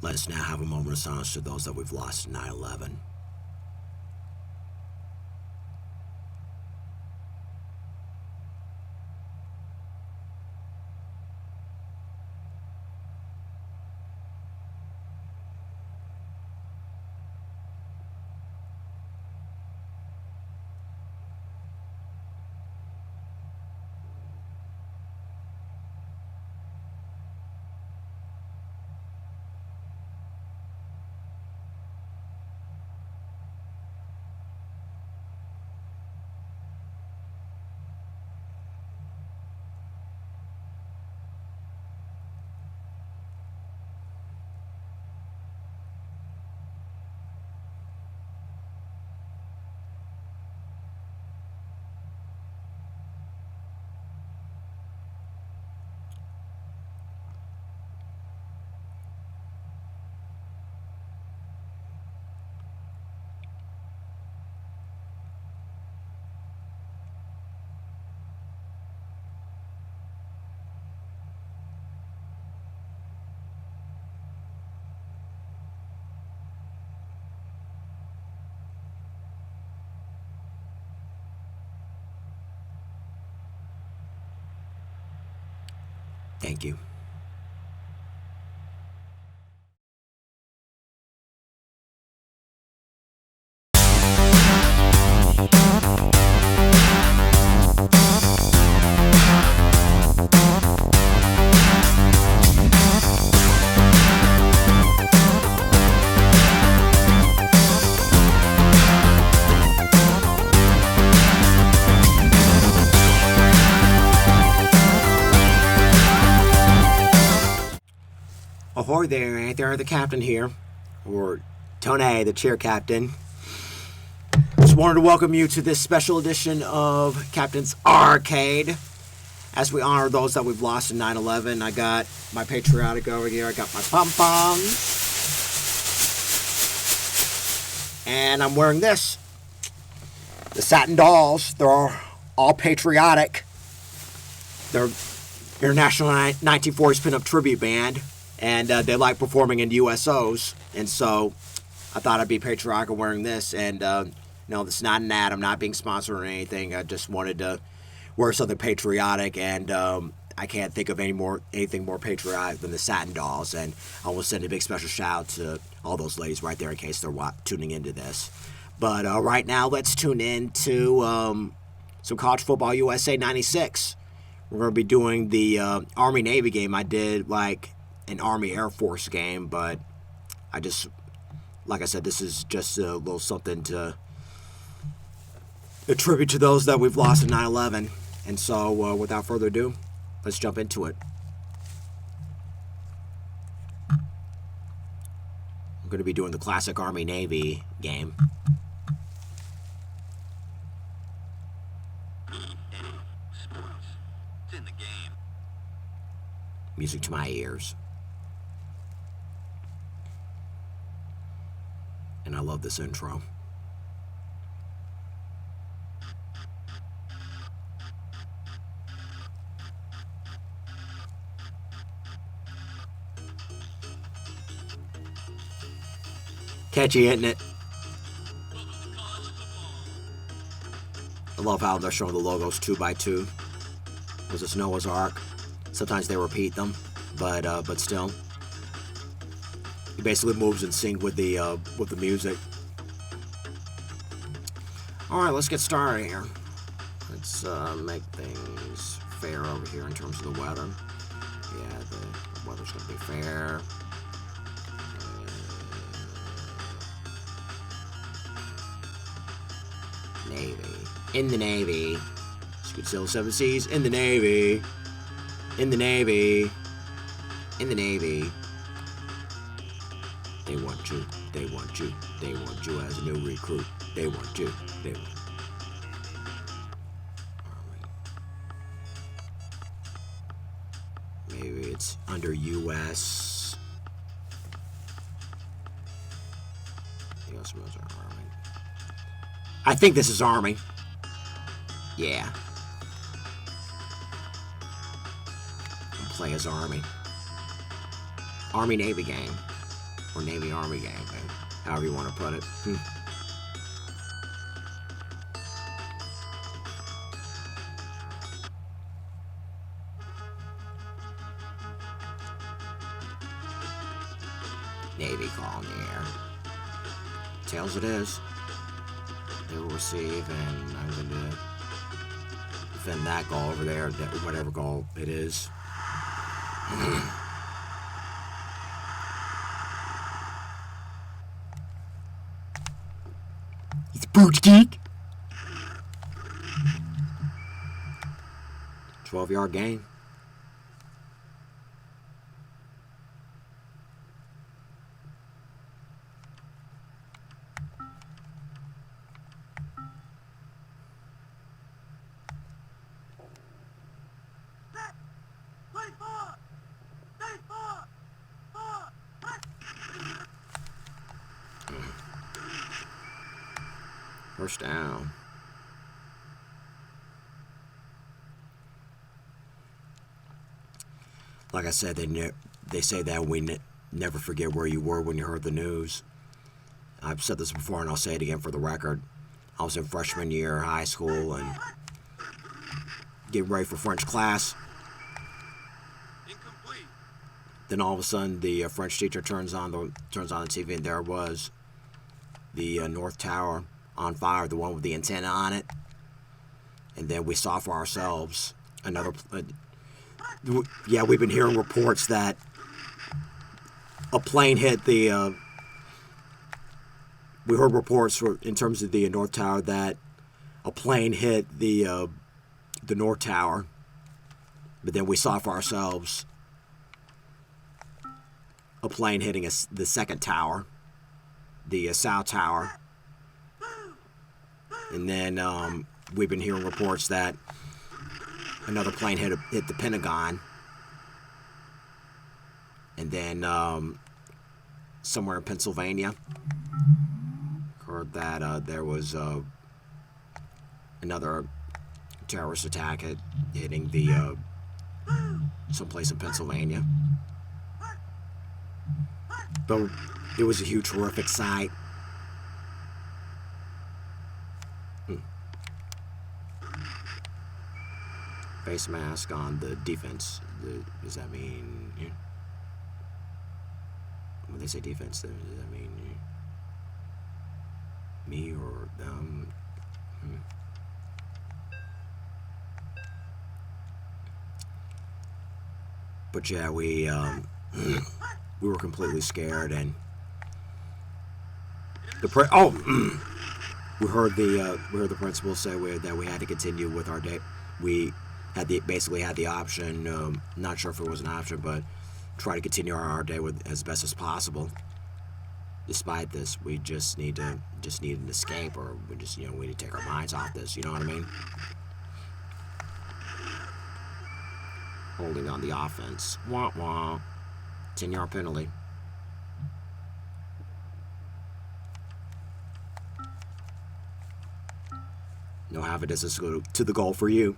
Let us now have a moment of silence to those that we've lost in 9/11. Thank you. Ahoy there, ain't there, the captain here, or Tony, the chair captain. Just wanted to welcome you to this special edition of Captain's Arcade. As we honor those that we've lost in 9/11, I got my patriotic over here, I got my pom-poms. And I'm wearing this. The Satin Dolls, they're all patriotic. They're International 1940s Pinup Tribute Band. And they like performing in USOs, and so I thought I'd be patriotic wearing this. And no, this is not an ad. I'm not being sponsored or anything. I just wanted to wear something patriotic, and I can't think of anything more patriotic than the Satin Dolls. And I will send a big special shout out to all those ladies right there in case they're tuning into this. But right now, let's tune in to some College Football USA 96. We're going to be doing the Army-Navy game. I did an Army-Air Force game, but like I said, this is just a little something to attribute to those that we've lost in 9/11. And so, without further ado, let's jump into it. I'm going to be doing the classic Army-Navy game. It's in the game. Music to my ears. And I love this intro. Catchy, isn't it? I love how they're showing the logos 2x2. Was this Noah's Ark? Sometimes they repeat them, but still. He basically moves in sync with the music. All right, let's get started here. Let's make things fair over here in terms of the weather. Yeah, the weather's gonna be fair. Navy. In the Navy. You could sail 7 seas. In the Navy. In the Navy. In the Navy. They want you. They want you. They want you as a new recruit. They want you. They want you. Maybe it's under U.S. U.S. Military Army. I think this is Army. Yeah. I'll play as Army. Army-Navy game. Or Navy Army gang, however you want to put it. Navy call in the air. Tails it is. They will receive, and I'm going to defend that goal over there, whatever goal it is. He's a boot geek. 12-yard gain. First down. Like I said, they say that we never forget where you were when you heard the news. I've said this before, and I'll say it again for the record. I was in freshman year of high school and getting ready for French class. Incomplete. Then all of a sudden, the French teacher turns on the TV, and there was the North Tower on fire, the one with the antenna on it. And then we saw for ourselves another. We've been hearing reports that a plane hit the. We heard reports in terms of the North Tower that a plane hit the North Tower, but then we saw for ourselves a plane hitting the second tower, the South Tower. And then we've been hearing reports that another plane hit the Pentagon. And then somewhere in Pennsylvania, heard that there was another terrorist attack hitting the someplace in Pennsylvania. But it was a huge, horrific sight. Face mask on the defense. Does that mean... When they say defense, does that mean me or them? But yeah, we were completely scared, and we heard the principal say that we had to continue with our day. We basically had the option. Not sure if it was an option, but try to continue our day with as best as possible. Despite this, we just need an escape, or we need to take our minds off this. You know what I mean? Holding on the offense. Wah wah. 10-yard penalty. No half a distance to the goal for you.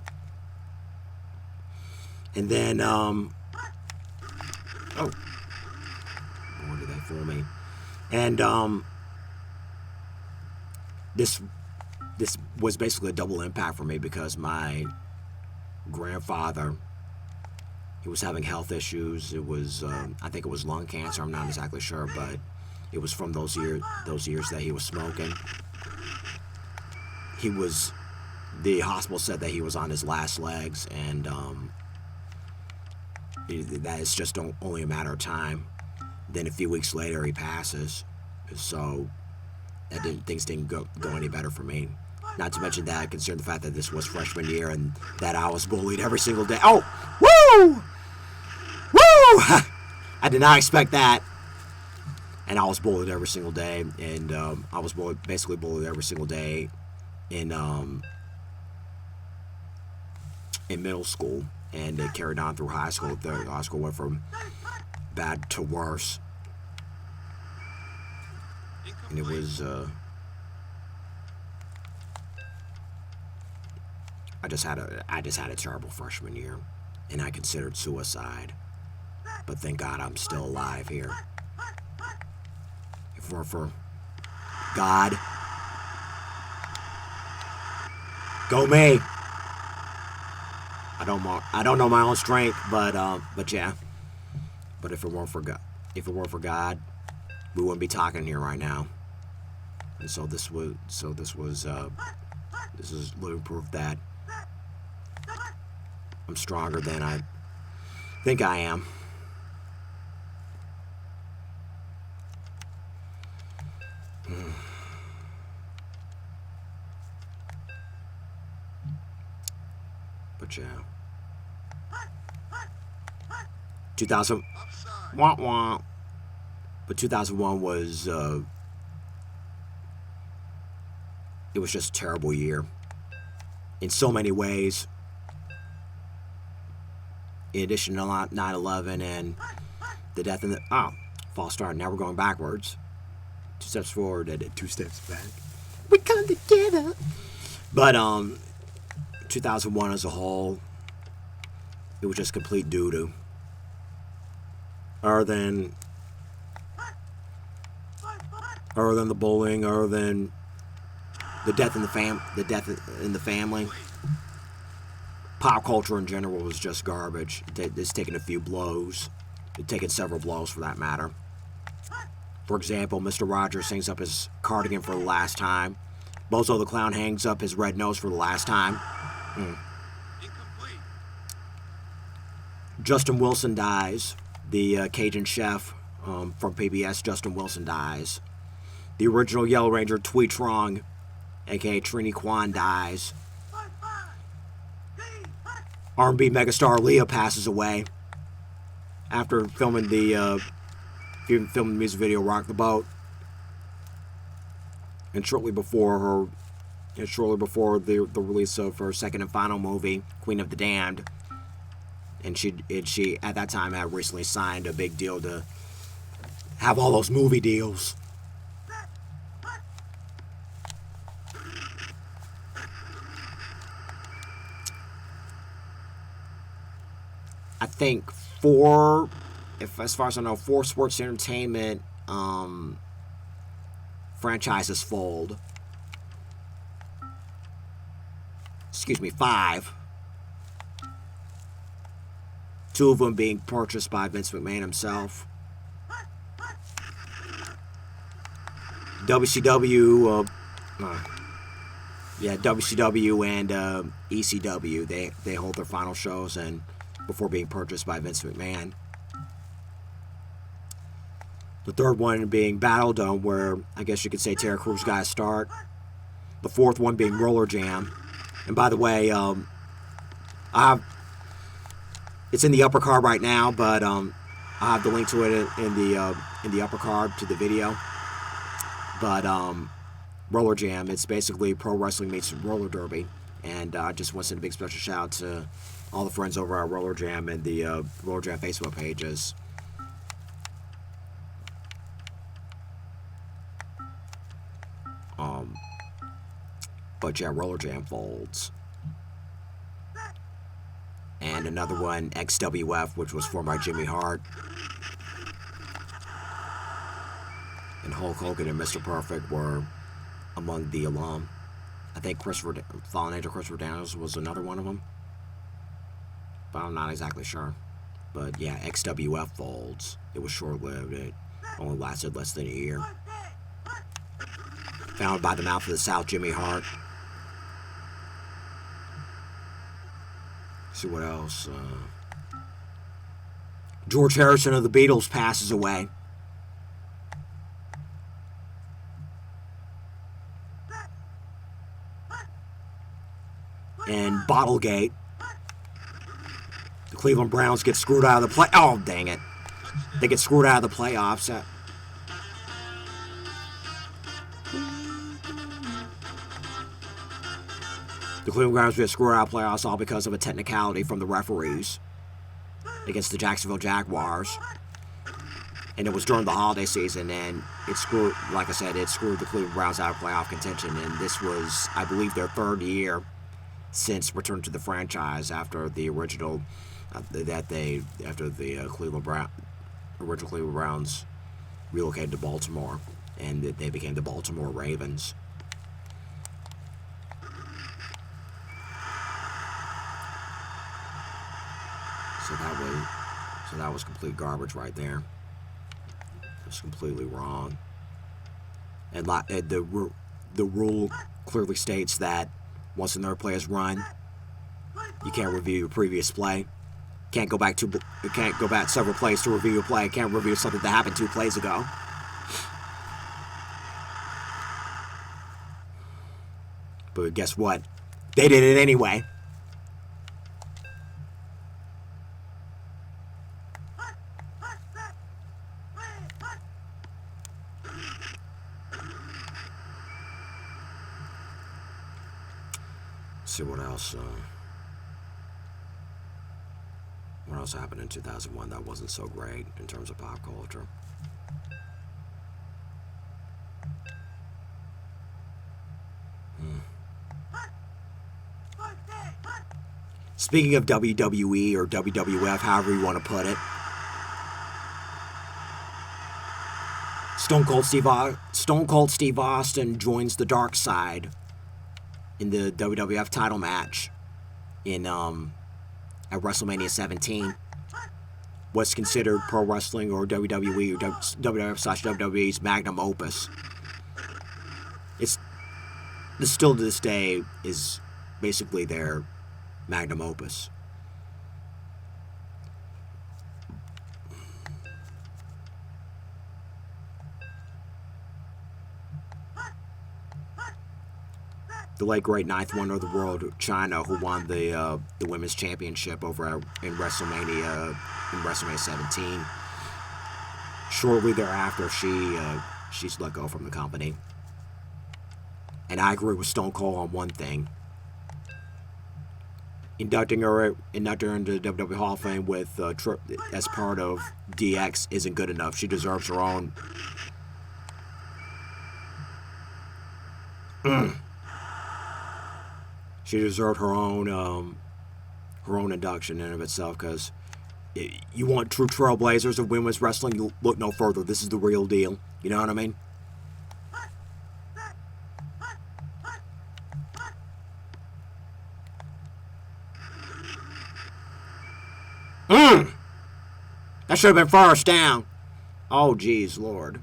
And then, boy, did they fool me. And this was basically a double impact for me, because my grandfather, he was having health issues. It was, I think it was lung cancer. I'm not exactly sure, but it was from those years that he was smoking. The hospital said that he was on his last legs, and that is just only a matter of time. Then a few weeks later, he passes. So things didn't go any better for me. Not to mention that, considering the fact that this was freshman year and that I was bullied every single day. Oh, woo! Woo! I did not expect that. And I was bullied every single day. And I was basically bullied every single day in middle school. And it carried on through high school. The high school went from bad to worse. And it was... I just had a terrible freshman year, and I considered suicide. But thank God I'm still alive here. for God. Go me. I don't know my own strength, but yeah. But if it weren't for God, we wouldn't be talking here right now. And so this is living proof that I'm stronger than I think I am. But yeah. 2000 wah wah. But 2001 was it was just a terrible year in so many ways. In addition to 9/11 and the death in the false start. Now we're going backwards. 2 steps forward and 2 steps back. We come together. But 2001 as a whole, it was just complete doo-doo. Other than the bullying, other than the death in the family, pop culture in general was just garbage. It's taken a few blows. It's taken several blows for that matter. For example, Mr. Rogers hangs up his cardigan for the last time. Bozo the Clown hangs up his red nose for the last time. Justin Wilson dies. The Cajun chef from PBS, Justin Wilson, dies. The original Yellow Ranger, Tweet Trong, a.k.a. Trini Kwan, dies. R&B megastar Leah passes away after filming the music video "Rock the Boat," and shortly before the release of her second and final movie, Queen of the Damned. And she at that time had recently signed a big deal to have all those movie deals. I think as far as I know, 4 sports entertainment franchises fold. Excuse me, 5. 2 of them being purchased by Vince McMahon himself. WCW and ECW, they hold their final shows and before being purchased by Vince McMahon. The third one being Battle Dome, where I guess you could say Terry Crews got a start. The fourth one being Roller Jam. And by the way, it's in the upper card right now, but I have the link to it in the upper card to the video. But Roller Jam, it's basically pro wrestling meets roller derby, and I just want to send a big special shout out to all the friends over at Roller Jam and the Roller Jam Facebook pages. But yeah, Roller Jam folds. And another one, XWF, which was formed by Jimmy Hart. And Hulk Hogan and Mr. Perfect were among the alum. I think Fallen Angel Christopher Daniels was another one of them. But I'm not exactly sure. But yeah, XWF folds. It was short-lived. It only lasted less than a year. Founded by the Mouth of the South, Jimmy Hart. See what else. George Harrison of the Beatles passes away. And Bottlegate. The Cleveland Browns get screwed out of the play. Oh, dang it. They get screwed out of the playoffs. The Cleveland Browns get screwed out of playoffs all because of a technicality from the referees against the Jacksonville Jaguars. And it was during the holiday season, and it screwed, like I said, it screwed the Cleveland Browns out of playoff contention. And this was, I believe, their 3rd year since return to the franchise after the original, original Cleveland Browns relocated to Baltimore. and they became the Baltimore Ravens. So that was complete garbage right there. It was completely wrong. And the rule clearly states that once another play is run, you can't review your previous play. You can't go back several plays to review a play. You can't review something that happened 2 plays ago. But guess what? They did it anyway. Let's see what else. What else happened in 2001 that wasn't so great in terms of pop culture? Speaking of WWE or WWF, however you want to put it, Stone Cold Steve Austin joins the dark side in the WWF title match at WrestleMania 17. What's considered pro wrestling or WWE or WWF/WWE's magnum opus. It's still to this day is basically their magnum opus. The late great ninth wonder of the world, Chyna, who won the women's championship over in WrestleMania 17. Shortly thereafter, she's let go from the company. And I agree with Stone Cold on one thing: inducting her into the WWE Hall of Fame with as part of DX isn't good enough. She deserves her own. She deserved her own induction in and of itself, because you want true trailblazers of women's wrestling, you look no further. This is the real deal. You know what I mean? That should have been first down. Oh, geez, Lord.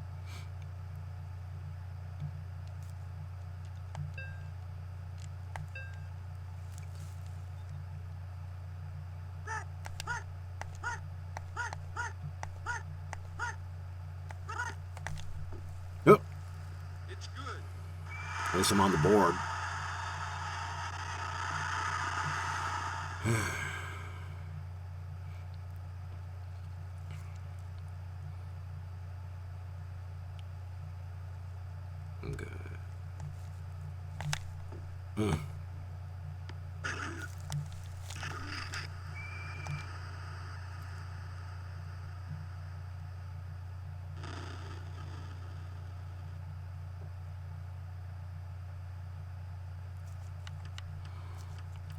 Oh. It's good. At least I'm on the board. I'm good.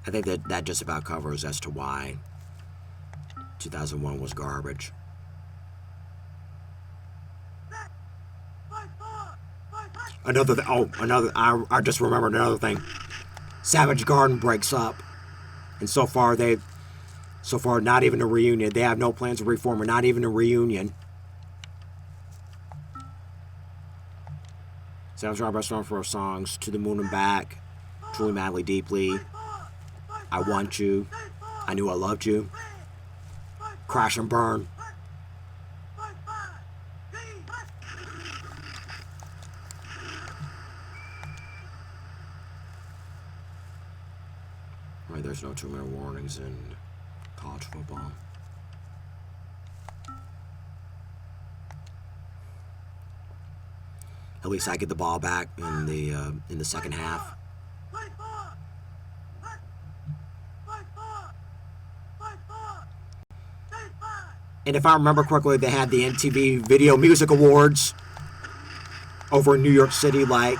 I think that just about covers as to why 2001 was garbage. I just remembered another thing. Savage Garden breaks up, and so far not even a reunion. They have no plans to reform, or not even a reunion. Savage Garden best known for her songs "To the Moon and Back," "Truly Madly Deeply," "I Want You," "I Knew I Loved You," "Crash and Burn." Right, there's no 2-minute warnings in college football. At least I get the ball back in the second half. And if I remember correctly, they had the MTV Video Music Awards over in New York City, like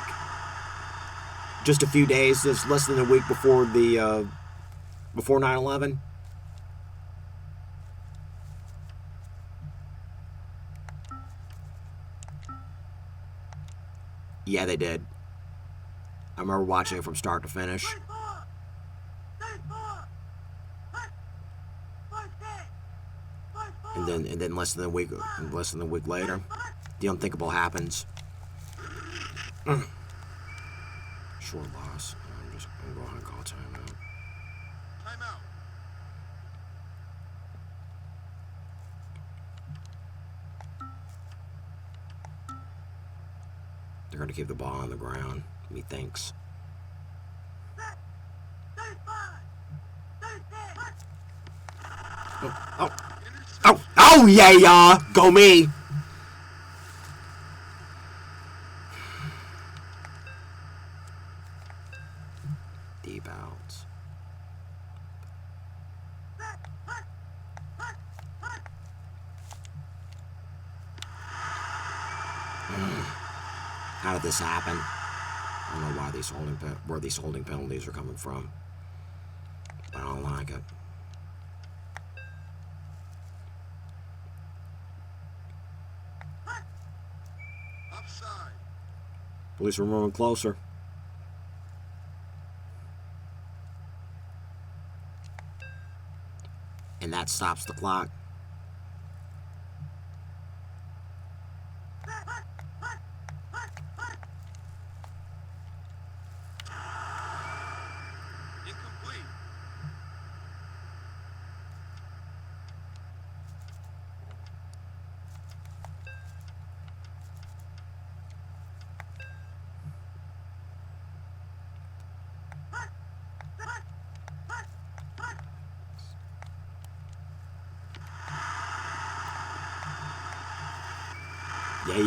just a few days, just less than a week before before 9/11. Yeah, they did. I remember watching it from start to finish. And then less than a week later, the unthinkable happens. Short loss. I'm going to call timeout. Timeout. They're going to keep the ball on the ground, methinks. Oh, yeah, y'all. Go me. Deep outs. How did this happen? I don't know why where these holding penalties are coming from, but I don't like it. Offside. Police are moving closer. And that stops the clock. Incomplete.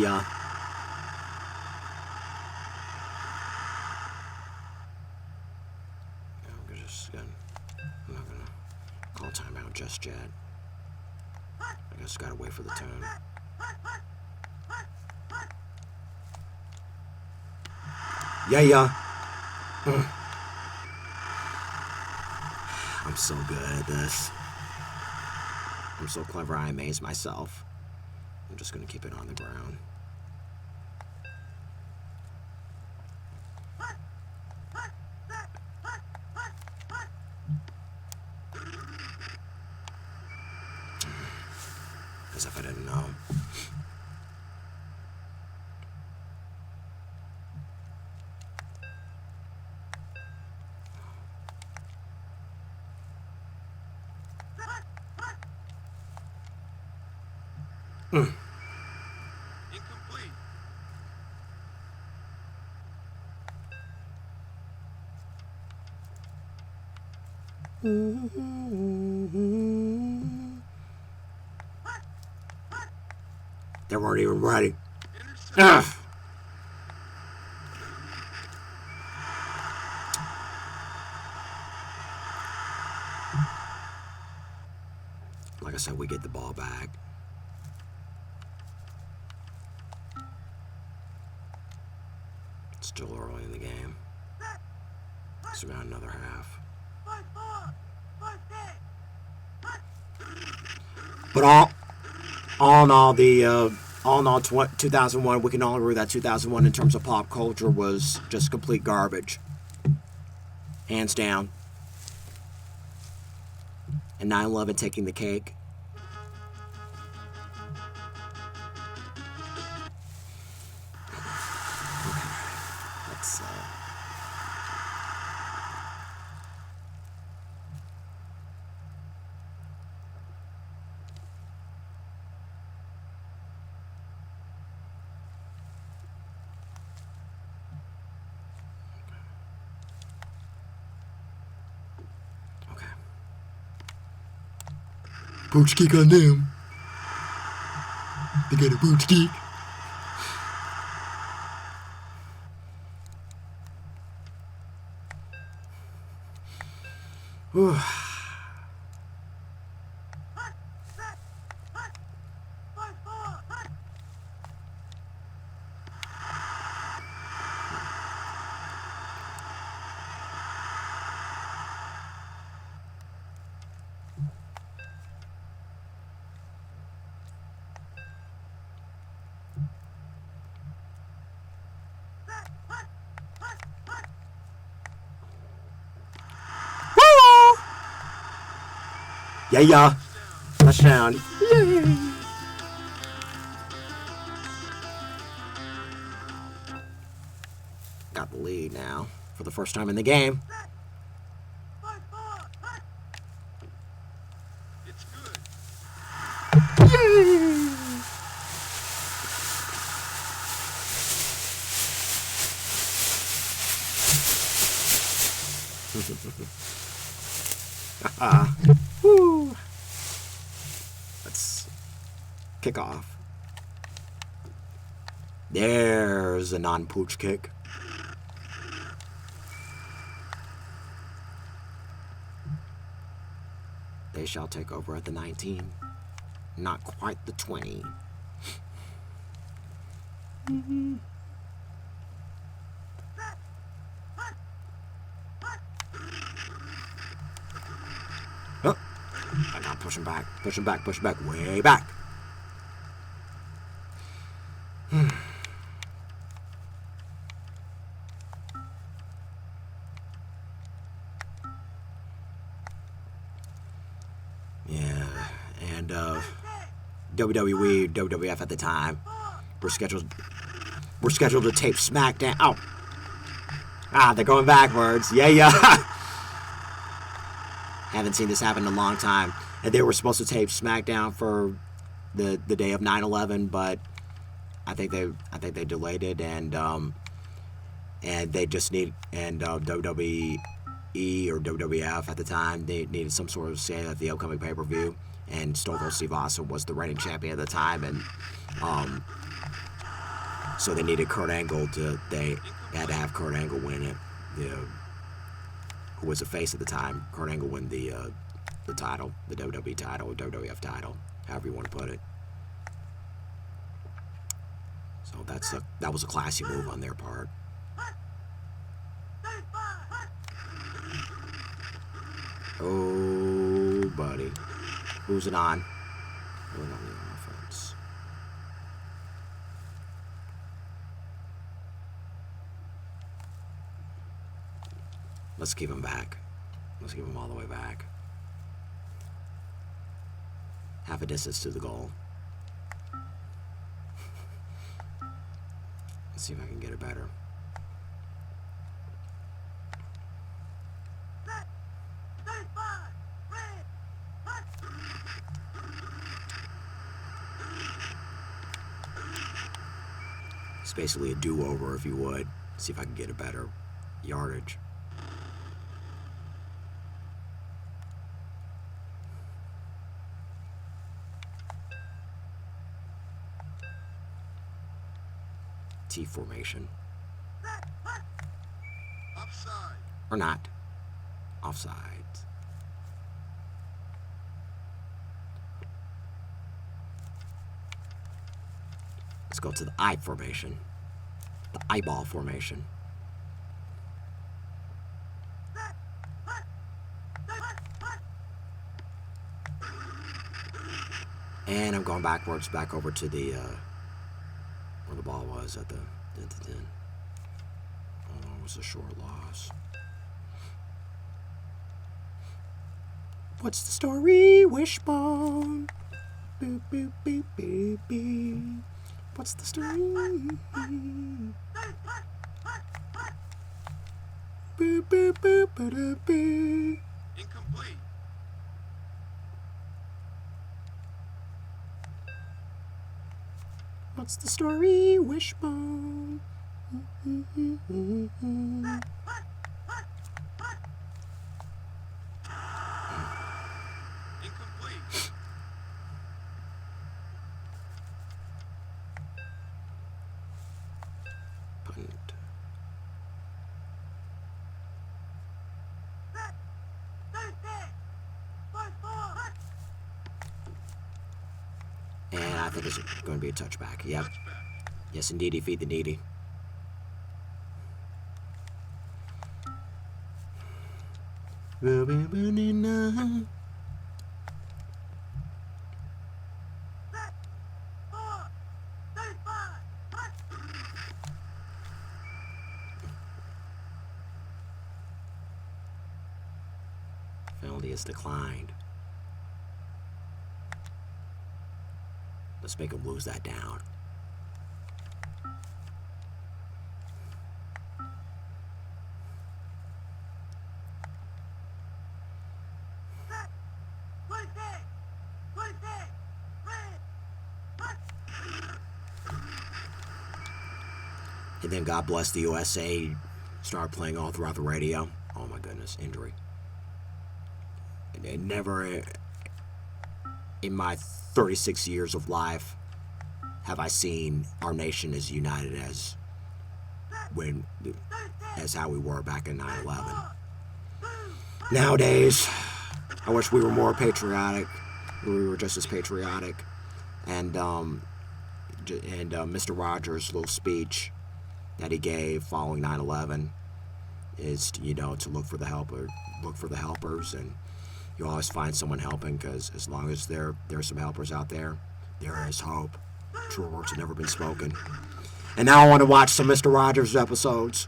Yeah. I'm not gonna call timeout just yet. I just gotta wait for the tone. Yeah. I'm so good at this. I'm so clever, I amaze myself. I'm just gonna keep it on the ground. As if I didn't know. Incomplete. They weren't even ready. Like I said, we get the ball back. It's still early in the game. So we got another half. But all in all, 2001, we can all agree that 2001 in terms of pop culture was just complete garbage. Hands down. And 9/11 taking the cake. Let's Booch geek on them. They got a booch geek. Yeah. Touchdown. Yay. Got the lead now for the first time in the game. It's good. Yay. Woo. Let's kick off. There's a non-pooch kick. They shall take over at the 19. Not quite the 20. Oh, I got pushing back, way back. Yeah, and WWE, WWF at the time were scheduled to tape SmackDown. Oh, they're going backwards. Yeah. Haven't seen this happen in a long time. And they were supposed to tape SmackDown for the day of 9/11, but I think they delayed it, and they just need, and WWE or WWF at the time, they needed some sort of say at the upcoming pay-per-view, and Stone Cold Steve Austin was the reigning champion at the time, and so they needed Kurt Angle they had to have Kurt Angle win it, who was a face at the time. Kurt Angle win the title, the WWE title, or WWF title, however you want to put it. So that was a classy move on their part. Oh, buddy. Who's it on? Who's on the offense? Let's keep him back. Let's keep him all the way back. Half a distance to the goal. Let's see if I can get it better. It's basically a do-over, if you would. See if I can get a better yardage. T formation. Offside. Or not. Offside. Let's go to the I formation. The eyeball formation. And I'm going backwards, back over to the where the ball was at the 10. Oh, it was a short loss. What's the story, Wishbone? Boop, boop, boop, boop, boop. What's the story? Boop, boop, boop, boop, boop. Incomplete. What's the story, Wishbone? Incomplete. Punt. And I think it's going to be a touchback. Yep. Touchback. Yes, indeedy. Feed the needy. Penalty is declined. Let's make him lose that down. And then God Bless the USA started playing all throughout the radio. Oh my goodness, injury. And it never, in my 36 years of life, have I seen our nation as united as how we were back in 9/11. Nowadays, I wish we were more patriotic. We were just as patriotic. And Mr. Rogers' little speech that he gave following 9/11 is, to look for the helpers, and you always find someone helping, because as long as there's some helpers out there, there is hope. True words have never been spoken. And now I want to watch some Mr. Rogers episodes.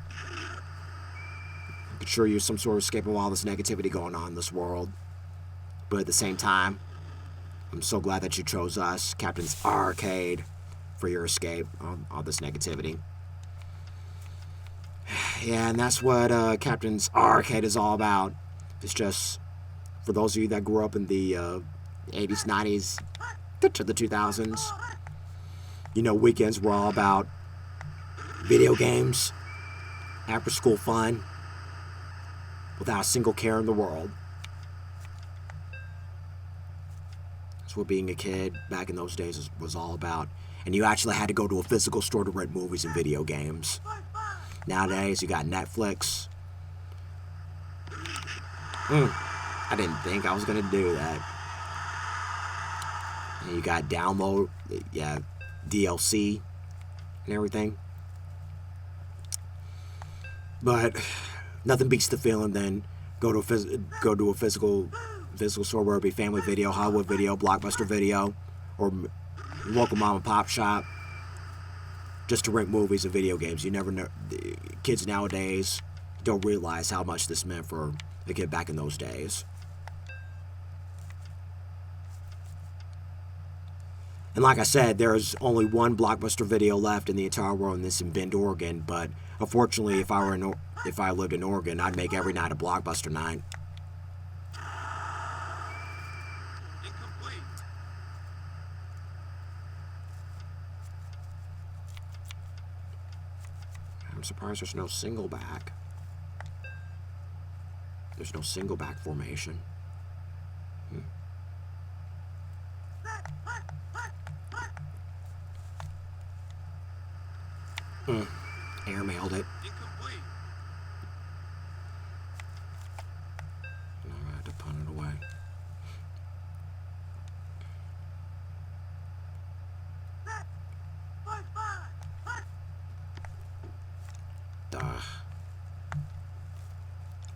I could sure use some sort of escape from all this negativity going on in this world. But at the same time, I'm so glad that you chose us, Captain's ARGH, for your escape on all this negativity. Yeah, and that's what Captain's ARGH is all about. It's just, for those of you that grew up in the 80s, 90s, to the 2000s, weekends were all about video games, after school fun, without a single care in the world. That's what being a kid back in those days was all about. And you actually had to go to a physical store to rent movies and video games. Nowadays, you got Netflix. I didn't think I was going to do that. And you got download, DLC and everything. But nothing beats the feeling than go to a physical store, where it be Family Video, Hollywood Video, Blockbuster Video, or local mom and pop shop, just to rent movies and video games. You never know. Kids nowadays don't realize how much this meant for a kid back in those days. And like I said, there's only one Blockbuster Video left in the entire world, and this in Bend, Oregon. But unfortunately, if I lived in Oregon, I'd make every night a Blockbuster night. Incomplete. I'm surprised there's no single back. There's no single back formation. Airmailed it. Incomplete. And I had to punt it away.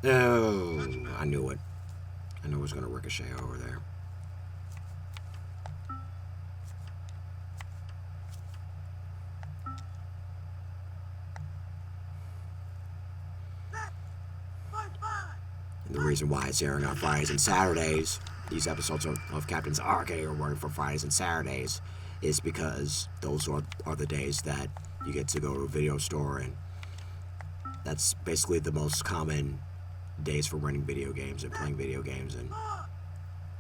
Oh, I knew it. I knew it was going to ricochet over there. And the reason why it's airing on Fridays and Saturdays, these episodes of Captain's ARGH are running for Fridays and Saturdays, is because those are the days that you get to go to a video store, and that's basically the most common days for renting video games and playing video games, and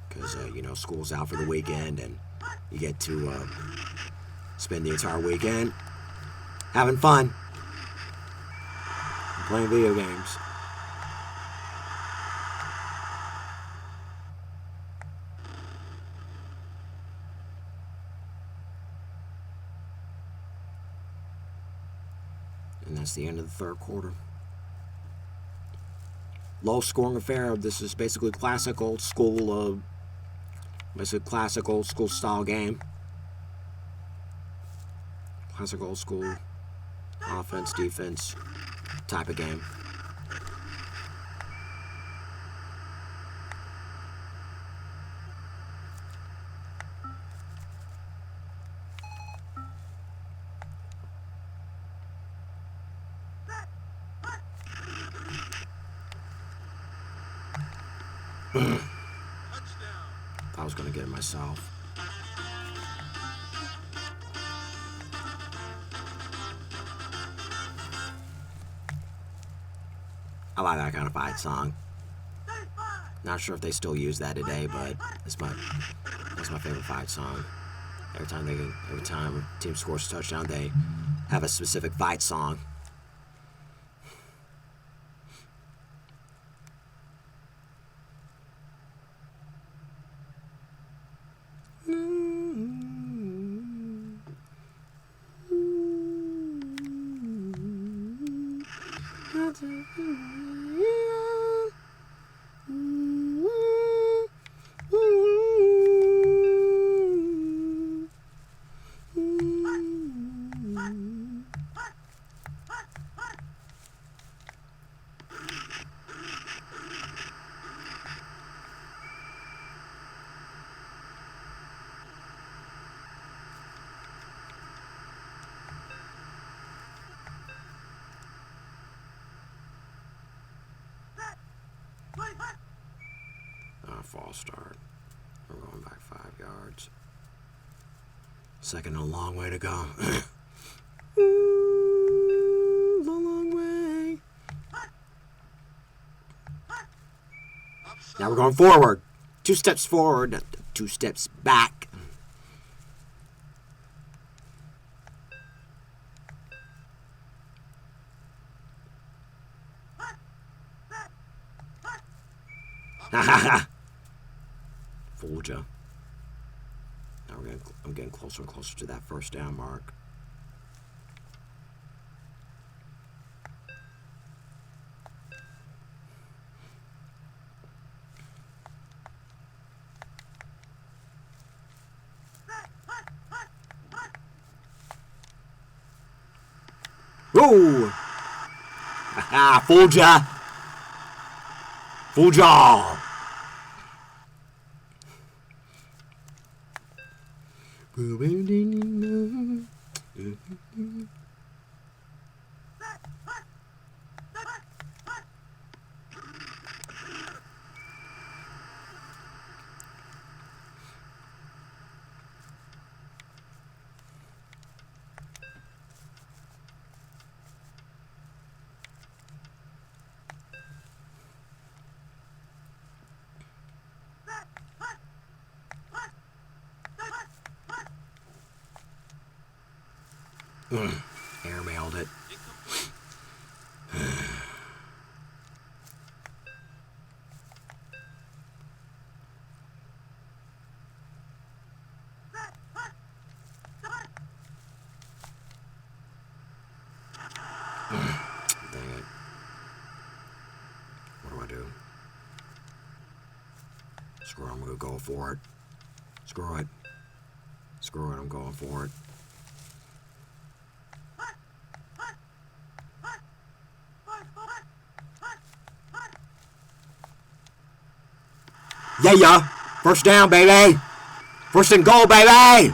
because school's out for the weekend, and you get to spend the entire weekend having fun and playing video games. And that's the end of the third quarter. Low scoring affair. This is basically classic old school style game. Classic old school offense, defense type of game. Touchdown. I was going to get it myself. I like that kind of fight song. Not sure if they still use that today, but that's my favorite fight song. Every time a team scores a touchdown, they have a specific fight song. False start. We're going back 5 yards. Second, a long way to go. Ooh, the long way. Now we're going forward. 2 steps forward, 2 steps back. Ha ha ha. Fooled ya. Now I'm getting closer and closer to that first down mark. Whoa! Ha! Fooled ya! Fooled y'all! Airmailed it. Dang it. What do I do? Screw it, I'm gonna go for it. Screw it. Screw it, I'm going for it. Yeah. First down, baby. First and goal, baby.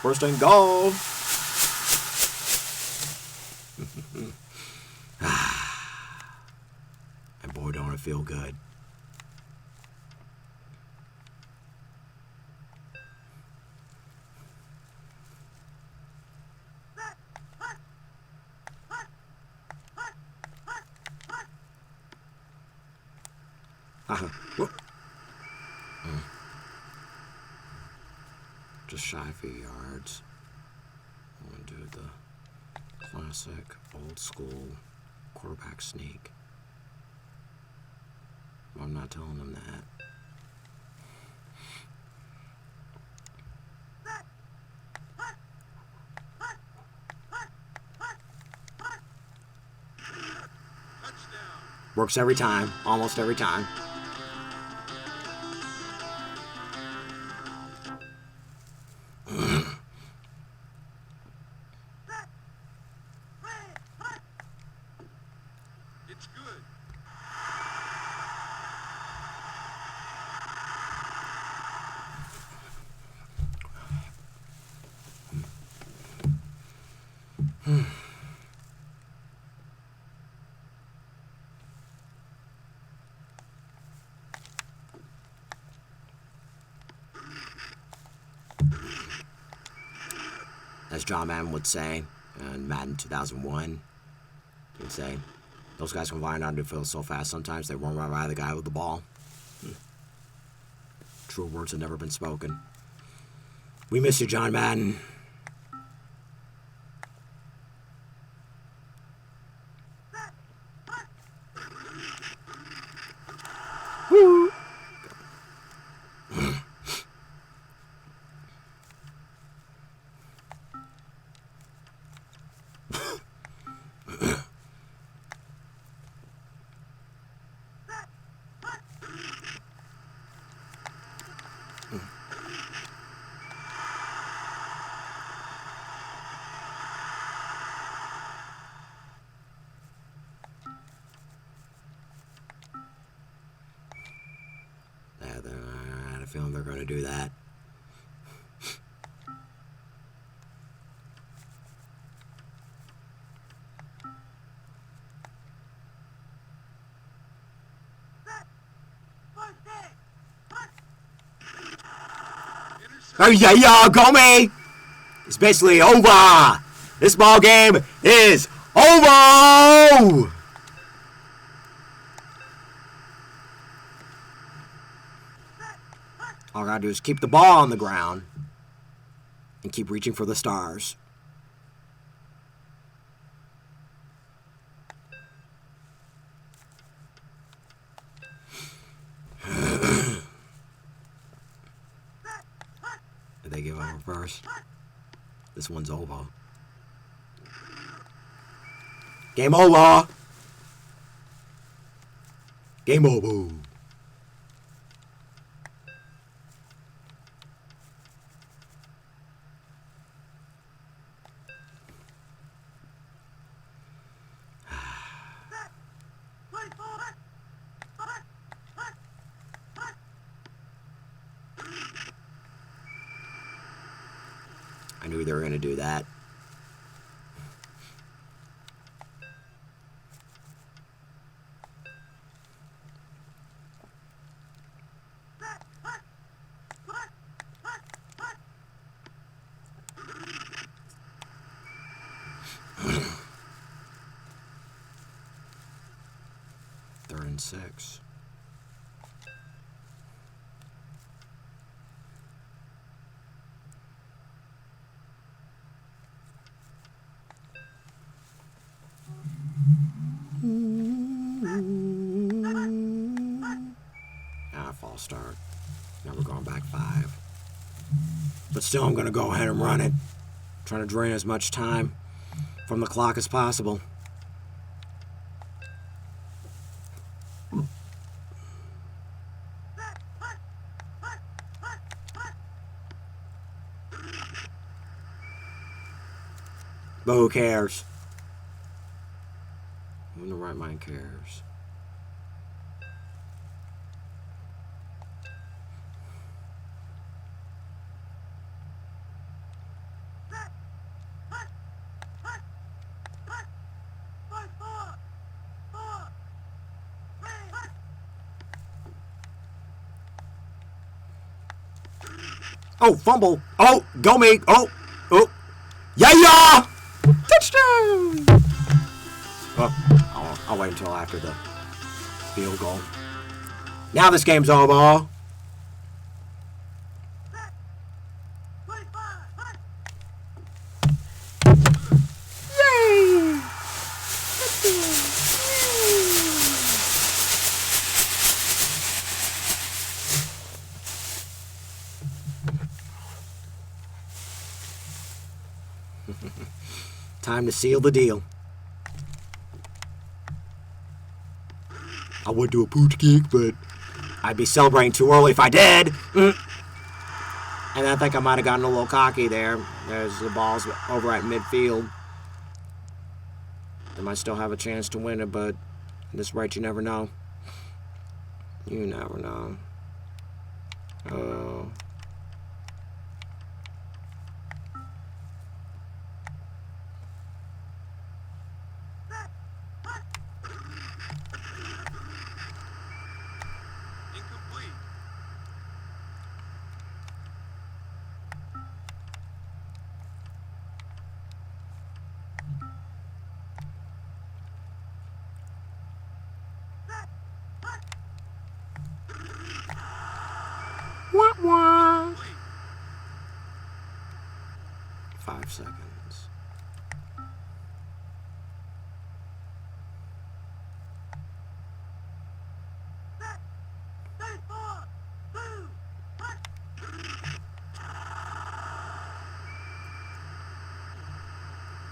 First and goal. And boy, don't it feel good. Just shy of 8 yards. I'm going to do the classic old school quarterback sneak. I'm not telling them that. Works every time, almost every time. It's good. As John Madden would say in Madden 2001, he would say, Those guys can wind on the field so fast. Sometimes they run right by the guy with the ball. True words have never been spoken. We miss you, John Madden. Woo! I had a feeling they're going to do that. Oh yeah, go me! It's basically over. This ball game is over. All I gotta do is keep the ball on the ground and keep reaching for the stars. Did they give up reverse? This one's over. Game over. Game over. I knew they were going to do that. Third and 6. False start. Now we're going back 5. But still, I'm going to go ahead and run it. Trying to drain as much time from the clock as possible. But who cares? Who in the right mind cares? Oh, fumble. Oh, go me. Oh. Yeah. Touchdown. Oh, I'll wait until after the field goal. Now this game's over. Yay! Time to seal the deal. I would do a pooch kick, but I'd be celebrating too early if I did. And I think I might have gotten a little cocky there. There's the ball's over at midfield. They might still have a chance to win it, but at this rate, you never know. You never know. Oh. Incomplete. 5 seconds.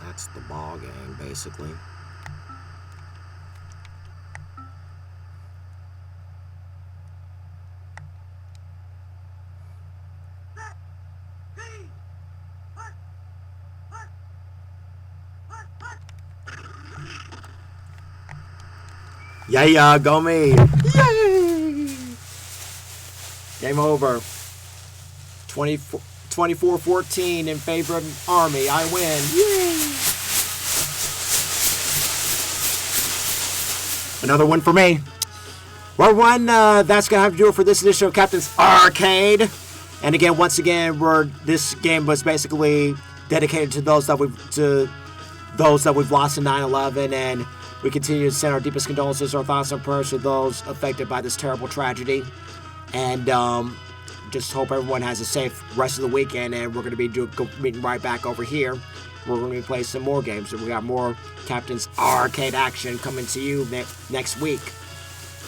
That's the ball game, basically. Yeah, go me. Yay! Game over. 24-14 in favor of Army. I win. Yay! Another win for me. Well, everyone, that's going to have to do it for this edition of Captain's Arcade. And again, once again, this game was basically dedicated to those that we've lost in 9/11, and we continue to send our deepest condolences, our thoughts and prayers to those affected by this terrible tragedy. And just hope everyone has a safe rest of the weekend. And we're going to be meeting right back over here. We're going to be playing some more games. And we got more Captain's Arcade action coming to you next week.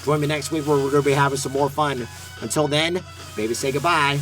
Join me next week where we're going to be having some more fun. Until then, baby, say goodbye.